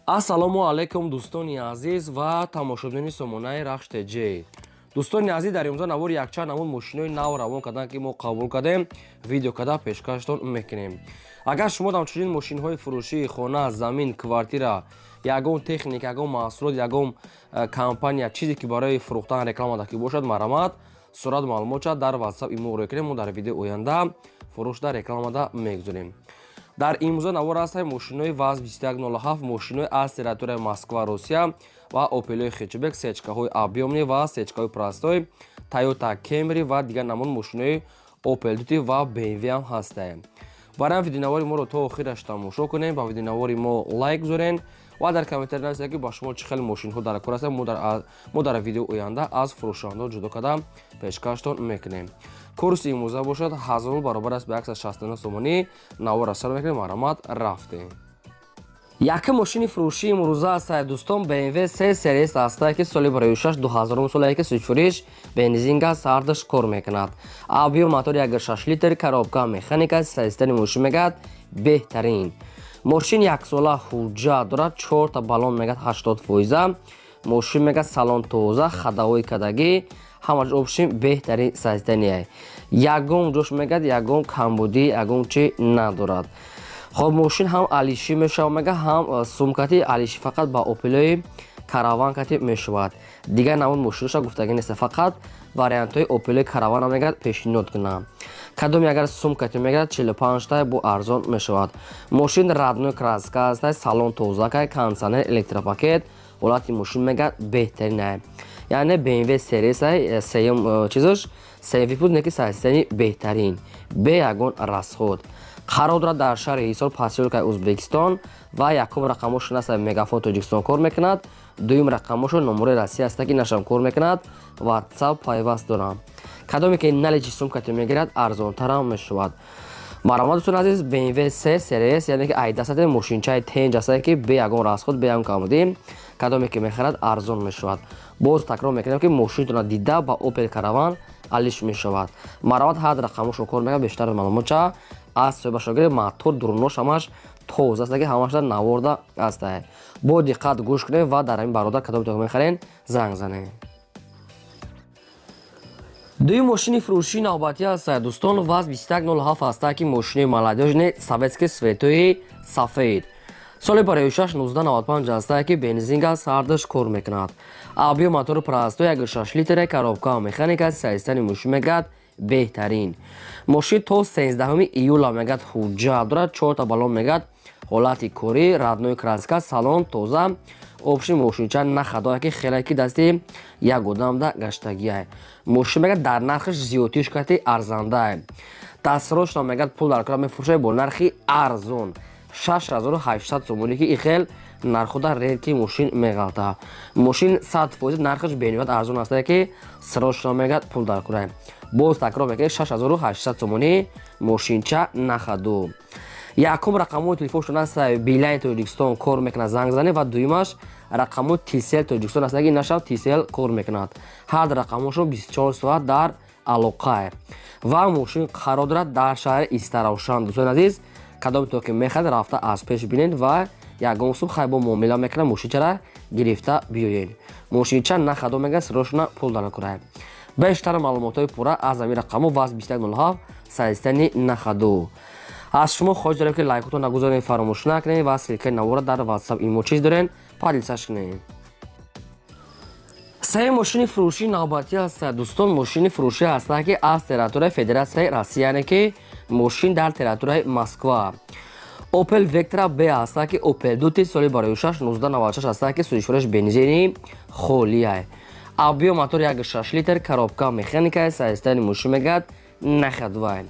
Ассалому алайкум дӯстони азиз ва тамошобини сомонаи Рахш ТЖ. Дӯстони азиз, дар имрӯза навори якчанд намуд мошинои нав равон кардем ки мо қабул кардем видео карда пешкаштон мекунем. Агар шумо ҳамчунин мошинҳои фурӯшии хона, замин, квартира, ягон техника, ягон маҳсулот, ягон компания чизе ки барои фурӯхтан реклама даки бошад, марамат сурат маълумотша дар WhatsApp иморо кунем. Мо дар видео оянда фурӯшда рекламада мегузорем. Дар имрӯза навор ҳастем мошинои ВАЗ-2107, мошинои аз территорияи Москва, Русия ва Opel Хечбек, сечкаҳои объёмни ва сечкаҳои простой, Toyota Camry ва дигар намуд мошинои Opel Duty ва BMW ҳам ҳастем. Барои видеонавори моро то охираш тамошо кунем, ба видеонавори мо лайк гузорен ва дар комментар нависед ки ба шумо чӣ хеле мошинҳо дар кор ҳастанд. Мо дар видео оянда аз фурӯшандагон ҷудо карда пешкаштон мекунем. Курси имрӯза бошад 1000 баробар аст ба 169 сомонӣ. Навора сар мекунем, марамат рафтем. Яке мошини фурӯшии имрӯза аст дӯстон, BMW 3 Series аст ки соли барои 2000 солае ки сӯчфуриш бензин газ сардаш кор мекунад. Объём мотори 1.6 литр, коробка механика, системи мошин мегад беҳтарин. Мошин 1 сола ҳуҷҷат дорад, 4 та баллон мегад 80%. Мошин мегад салон тоза, хадаҳои кадагӣ, ҳамаҷ обшим беҳтарин системае. Ягон ҷош мегад, ягон камбудӣ, ягон чи надорад. Хоб мошин ҳам алиши мешавад мегад, ҳам сумкати алиши фақат ба Opel Caravan кати мешавад. Дигар намуд мошиноша гуфтагӣ нест, фақат вариантҳои Opel Caravan мегад пешниҳод кунам. Кадом ягар сумкати мегад 45 та бо арзон мешавад. Мошин радной краска аст, салон тоза, кондиционер, электропакет, ҳолати мошин мегад беҳтарин. Яъне BMW Series сеюм чизаш сеюм випуд неки системи беҳтарин бе ягон расход. Қарор дорад дар шаҳри Ҳисор, посёлкаи Ӯзбекистон ва якум рақамошон аст Мегафон Тоҷикистон кор мекунад. Дуюм рақамошон номери Россия аст ки нашам кор мекунад. WhatsApp пайваст дорам. Кадоме ки наличи сумкати мегирад арзонтарам мешавад. Маромад дӯстон азиз, BMW 3 Series яъне ки айдасате мошинчаи тенҷ аст ки бе ягон расход, бе ягон камбудӣ, кадоме ки мехарад арзон мешавад. Боз такрор мекунем ки мошинтона дида ба Opel Caravan алиш мешавад. Маромад ҳад рақамошон кор мекунад. Бештар маълумотша аз соҳибашон гирем. мотор дурунош ҳамаш тоза аст ки ҳамаш наворда аст. Бо диққат гӯш кунем ва дар ҳамин бародар кадоме то мехарен занг занем. дуюм мошини фурӯшии навбатӣ аст дӯстон, ВАЗ-2107 аст ки мошини молодёжни советски светои сафед. соли барои 1995 аст ки бензин газ сардаш кор мекунад. объём мотори простой 1.6 литр, коробка механика, системи мошин мегад беҳтарин. мошин то 13 июла мегад ҳуҷҷат дорад, 4 та баллон мегад ҳолати корӣ, радной краска, салон тоза, обши мошинча нахадое ки хеле ки дасти як одамда гаштагие. мошин мегад дар нархиш зиёдтиш кати арзанда. дастрош мегад пул дар кора мефурӯшад бо нархи арзон 6800 сомонӣ ки ихел нархуда редки мошин меғалта. мошин 100% нархиш бениват арзон аст ки срош мегад пул дар кора. боз такрор мекунем 6800 сомонӣ мошинча нахаду. якум рақамои телефоншон аст Билайн Тоҷикистон кор мекунад, занг занем. ва дуюмаш рақамои Тисел Тоҷикистон аст ки нашам Тисел кор мекунад. ҳад рақамошон 24 соат дар алоқа ва мошин қарор дорад дар шаҳри Истаравшан. дӯстон азиз, кадоме то ки мехад рафта аз пеш бинед ва ягон сум хай бо муомила мекунад мошинчара гирифта биёед. мошинча нахадо мегад сирошна пул дар кора. бештар маълумотҳои пурра аз ҳамин рақамо ВАЗ-2107 системи нахаду. аз шумо хоҳиш дорем ки лайкотон нагузорен, фаромӯш накунед ва силкаи навора дар WhatsApp имо чиз дорен, падилсаш кунед. сеюм мошини фурӯшии навбатӣ аст дӯстон, мошини фурӯшӣ аст ки аз территорияи Федератсияи Россия, яъне ки мошин дар территорияи Москва. Opel Vectra B аст ки Opel Duty соли барои 1996 аст ки сӯзишвораш бензини холие. объём мотори 1.6 литр, коробка механика, системи мошин мегад нахадвай.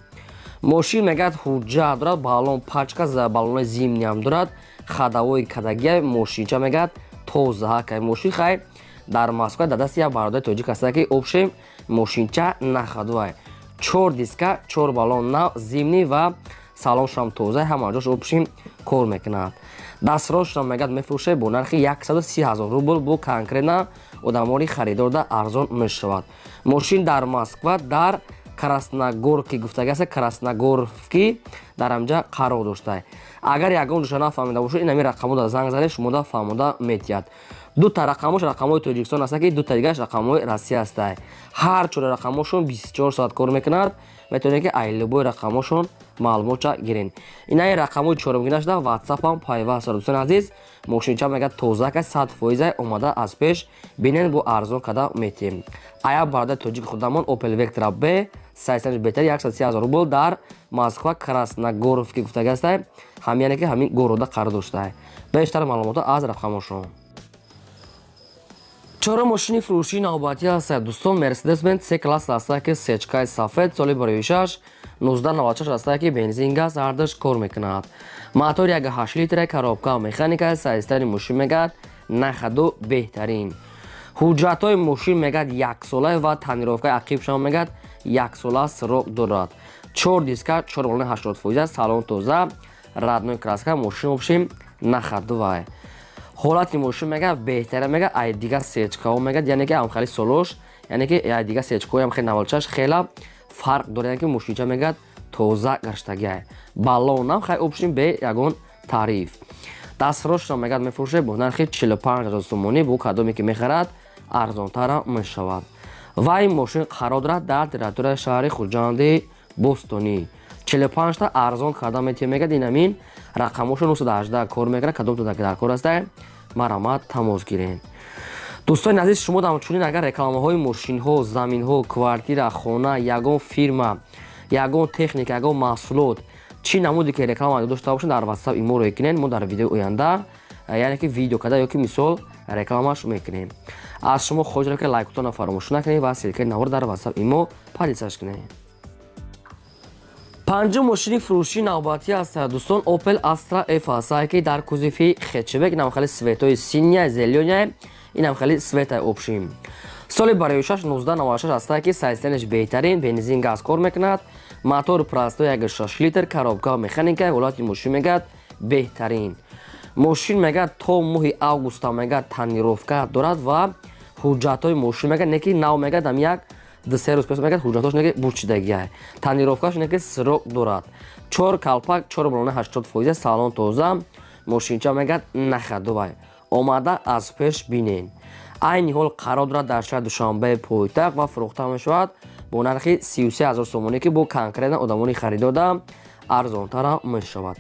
мошин мегад ҳуҷҷат дорад, баллон пачка за баллонои зимниам дорад, хадаҳои кадагия, мошинча мегад тоза. мошин хай дар Москва дар дасти як бародари тоҷик аст ки обшем мошинча нахадвай. 4 диска, 4 баллон нав зимнӣ ва салоншам тоза, ҳамаҷош обшим кор мекунад. дастрошам мегад мефурӯшад бо нархи 130 000 рубл. бо конкретна одамони харидорда арзон мешавад. мошин дар Москва дар красногорки гуфтага аст, красногорки дар амҷа қарор доштааст. Агар ягон душа нафаҳмида бошед, ин ҳамин рақамҳода занг занед, шумода фаҳмода метиҳад. Дута рақамош рақамҳои Тоҷикистон аст ки дута дигараш рақамҳои Россия аст. Ҳар чора рақамошон 24 соат кор мекунад. Метавонед ки аз любой рақамошон маълумота гирен. Инаи рақамҳои чорумгинашда WhatsApp-ам пайваст. Дӯстони азиз, мошинча мега тозака 100% омада аз пеш бинен бо арзон када метиҳем. Ая бародари тоҷики худамон Opel Vectra B сайзаш беҳтари 130,000 рубл дар Москва Красногоровки гуфтага аст. Ҳамин ки ҳамин города қарор доштааст. Бештар маълумота аз рақамошон. Чора мошини фурӯшии навбатӣ аст. Дӯстон, Mercedes-Benz C-класс аст ки сечкаи сафед соли барои 6 1996 аст ки бензин газ ардаш кор мекунад. Мотори 1.8 литра коробка механика сайзтари мошин мегад нахаду беҳтарин. ҳуҷҷатҳои мошин мегад 1 сола ва танировкаи ақибшам мегад 1 сола срок дорад. 4 диска 4.80%, салон тоза, радной краска, мошин обшим нахадувай. ҳолати мошин мега беҳтара мега ай дига сечкаҳо мегад, яъне ки амхали солош, яъне ки ай дига сечкаҳои амхали навалчаш хела фарқ дорад, яъне ки мошинча мегад тоза гаштагиай. Баллонам хай обшим бе ягон тариф. Дастфирошам мегад мефурӯшад бо нархи 45,000 сомонӣ. бо кадоме ки мехарад арзонтара мешавад. ва ин мошин қарор дорад дар территорияи шаҳри хуҷанди Бостонӣ. 45 та арзон карда метиҳад мегад. ин ҳамин рақамошо 918 кор мекунад. кадом та дар кор аст, маромат тамос гирен. дӯстони азиз, шумо ҳамчунин агар рекламаҳои мошинҳо, заминҳо, квартира, хона, ягон фирма, ягон техника, ягон маҳсулот чӣ намуде ки реклама дошта бошад, дар WhatsApp иморо кунед. мо дар видеои оянда яъне ки видео када ёки мисол рекламаш мекунем. аз шумо хоҳиш дорам ки лайкотона фаромӯш накунед ва силкаи навор дар WhatsApp имо падисаш кунед. панҷум мошини фурӯшии навбатӣ аст. дӯстон, Opel Astra F аст ки дар кузови хечебек, ин ҳамхали светои синия, зеленая, ин ҳамхали светаи обшим. соли барои 6 1996 аст ки сайзтанаш беҳтарин, бензин газ кор мекунад. мотори простой 1.6 литр, коробка механика, ҳолати мошин мегад беҳтарин. мошин мегад то моҳи август мегад танировка дорад ва ҳуҷҷатҳои мошин мегад не ки нав мегад ам як дсе рӯз пес мегад ҳуҷҷатош неки бурчидагиай. танировкаш неки срок дорад. 4 калпак 4.80%, салон тоза, мошинча мегад нахадувай. омада аз пеш бинен. айни ҳол қарор дорад дар шаҳри Душанбеи пойтахт ва фурӯхта мешавад бо нархи 33,000 сомонӣ ки бо конкретна одамони харидода арзонтара мешавад.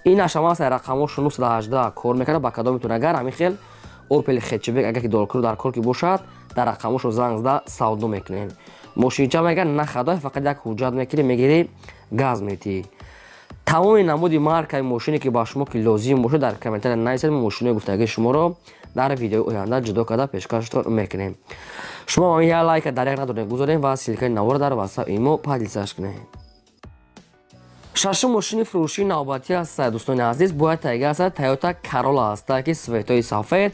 ин ашамас рақамош 918 кор мекунад. ба кадометон агар ҳамин хел Opel хечебек агар ки дар кор ки бошад, дар рақамошо занг зада савдо мекунед. мошинча мегад нахадай, фақат як ҳуҷҷат мекунӣ, мегирӣ, газ метиҳӣ. тамоми намуди маркаи мошине ки ба шумо ки лозим бошад дар комментария нависед. мошинои гуфтагии шуморо дар видеои оянда ҷудо карда пешкаштон мекунем. шумо ҳамин як лайка дар як надоред гузоред ва силкаи навора дар WhatsApp имо падисаш кунед. шашум мошини фурӯшии навбатӣ аст. дӯстони азиз, бояд тайга аст. Toyota Corolla аст ки светои сафед,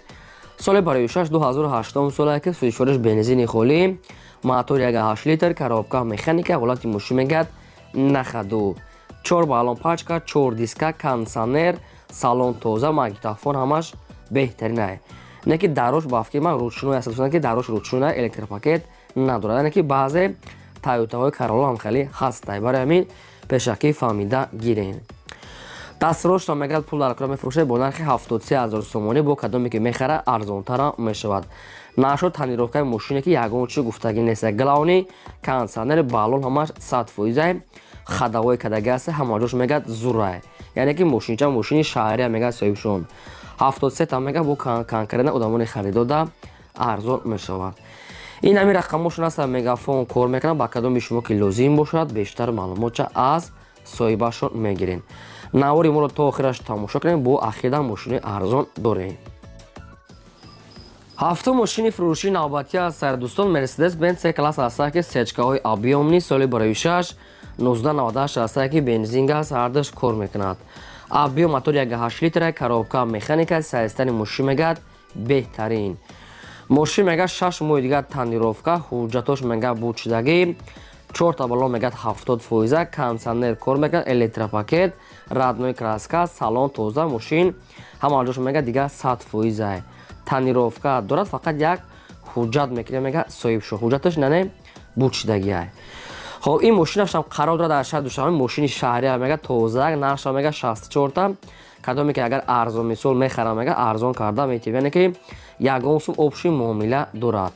соли барои 6 2008 сола ки сӯзишвориш бензини холӣ, мотори 1.8 литр, коробка механика, ҳолати мошин мегад нахаду. 4 баллон пачка, 4 диска, кондиционер, салон тоза, магнитофон ҳамаш беҳтарин ай. не ки дарош бафки ман ручной аст, дӯстон ки дарош ручной электропакет надорад. не ки баъзе Toyotaҳои Corolla ҳам хеле ҳастай. барои ҳамин пешакӣ фаҳмида гирен. дастфирошам мегад пул дар кор мефурӯшад бо нархи 73,000 сомонӣ. бо кадоме ки мехара арзонтара мешавад. нашо танировкаи мошине ки ягон чӣ гуфтагӣ нест. главни кондиционери баллон ҳамаш 100%, хадавои кадаги аст, ҳамаҷош мегад зурай. яъне ки мошинча мошини шаҳрия мегад соҳибшон. 73 та мегад бо конкретна одамони харидода арзон мешавад. ин ҳамин рақамошон аст. мегафон кор мекунад. ба кадоми шумо ки лозим бошад бештар маълумота аз соҳибашон мегирен. навори моро то охираш тамошо кунед. бо ахида мошини арзон дорем. ҳафтум мошини фурӯшии навбатӣ аст. дӯстон, Mercedes-Benz C-класс аст ки сечкаҳои объёмни, соли барои 6 1998 аст ки бензин газ ардаш кор мекунад. объём мотори 1.8 литра, коробка механика, сайзтани мошин мегад беҳтарин. мошин мегад 6 моҳи дигар танировка, ҳуҷҷатош мегад бурчидагӣ, 4 та баллон мегад 70%, кондиционер кор мекунад, электропакет, радной краска, салон тоза, мошин ҳамаҷош мегад дига 100%. танировка дорад, фақат як ҳуҷҷат мекунад, мегад соҳибшо. ҳуҷҷаташ нане бурчидагиай. خب این ماشینش هم قرار داره در شهر دوشنبه ماشین شهری هم میگه تازه نقش هم میگه 64 تا کدامی که اگر ارزان مثال میخرم میگه ارزان کرده میتونه یعنی که یگان سوم آپشن معامله دارد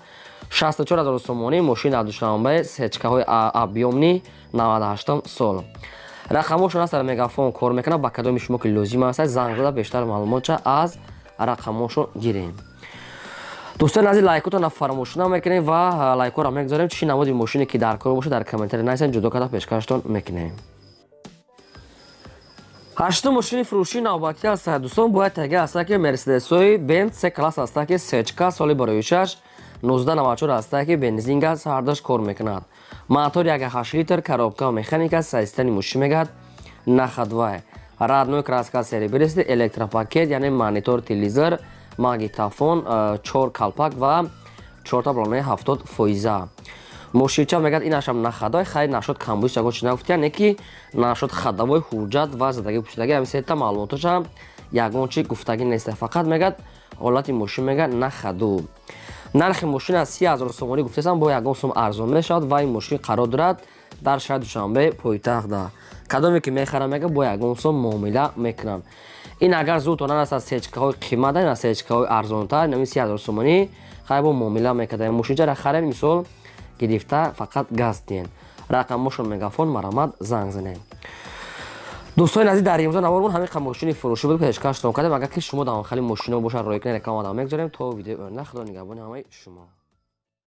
64000 сомонӣ мошин дар душанбе сечкаҳои объёмни 98 сол рақамошон аз мегафон кор мекунад ба кадоми шумо ки лозим аст занг зада бештар маълумотша аз рақамошон гирем дӯстони азиз лайкотонро фаромӯш намекунем ва лайкоро мегузорем чӣ намуди мошине ки дар кор бошад дар комментари нависем ҷудо карда пешкаштон мекунем ҳаштум мошини фурӯшии навбатӣ аст дӯстон бояд таги аст ки мерседесои бенз се класс аст ки сечка соли барои 6 1994 аст ки бензин газ ҳардаш кор мекунад мотори 1.8 литр коробка механика системи мошин мегад нахадвай родной краска серебристый электропакет яъне монитор телевизор магнитофон 4 калпак ва 4 та балонаи 70 фоиза мошинча мегад инашам нахадвай хайр нашуд камбуш ягон чи нафти яъне ки нашуд хадавой ҳуҷҷат ва задаги пӯшидаги ҳамин сета маълумоташа ягон чи гуфтагӣ нест фақат мегад ҳолати мошин мегад нахаду нархи мошин аз 30000 сомонӣ гуфтасам бо ягон сум арзон мешавад ва ин мошин қарор дорад дар шаҳри душанбе пойтахта кадоме ки мехарам мега бо ягон сум муомила мекунам ин агар зуд онан аст аз сечкаҳои қимата ин аз сечкаҳои арзонтар нами 30000 сомонӣ хай бо муомила мекарда мошинчаро харем мисол гирифта фақат газ диен рақамошон мегафон марамад занг занем дӯстони азиз дар имрӯза навормон ҳамин мошини фурӯшӣ буд пешкаштон кардем агар ки шумо дар хали мошино бошад роя кунед реклама мегзорем то видеои оянда худо нигаҳбони ҳамаи шумо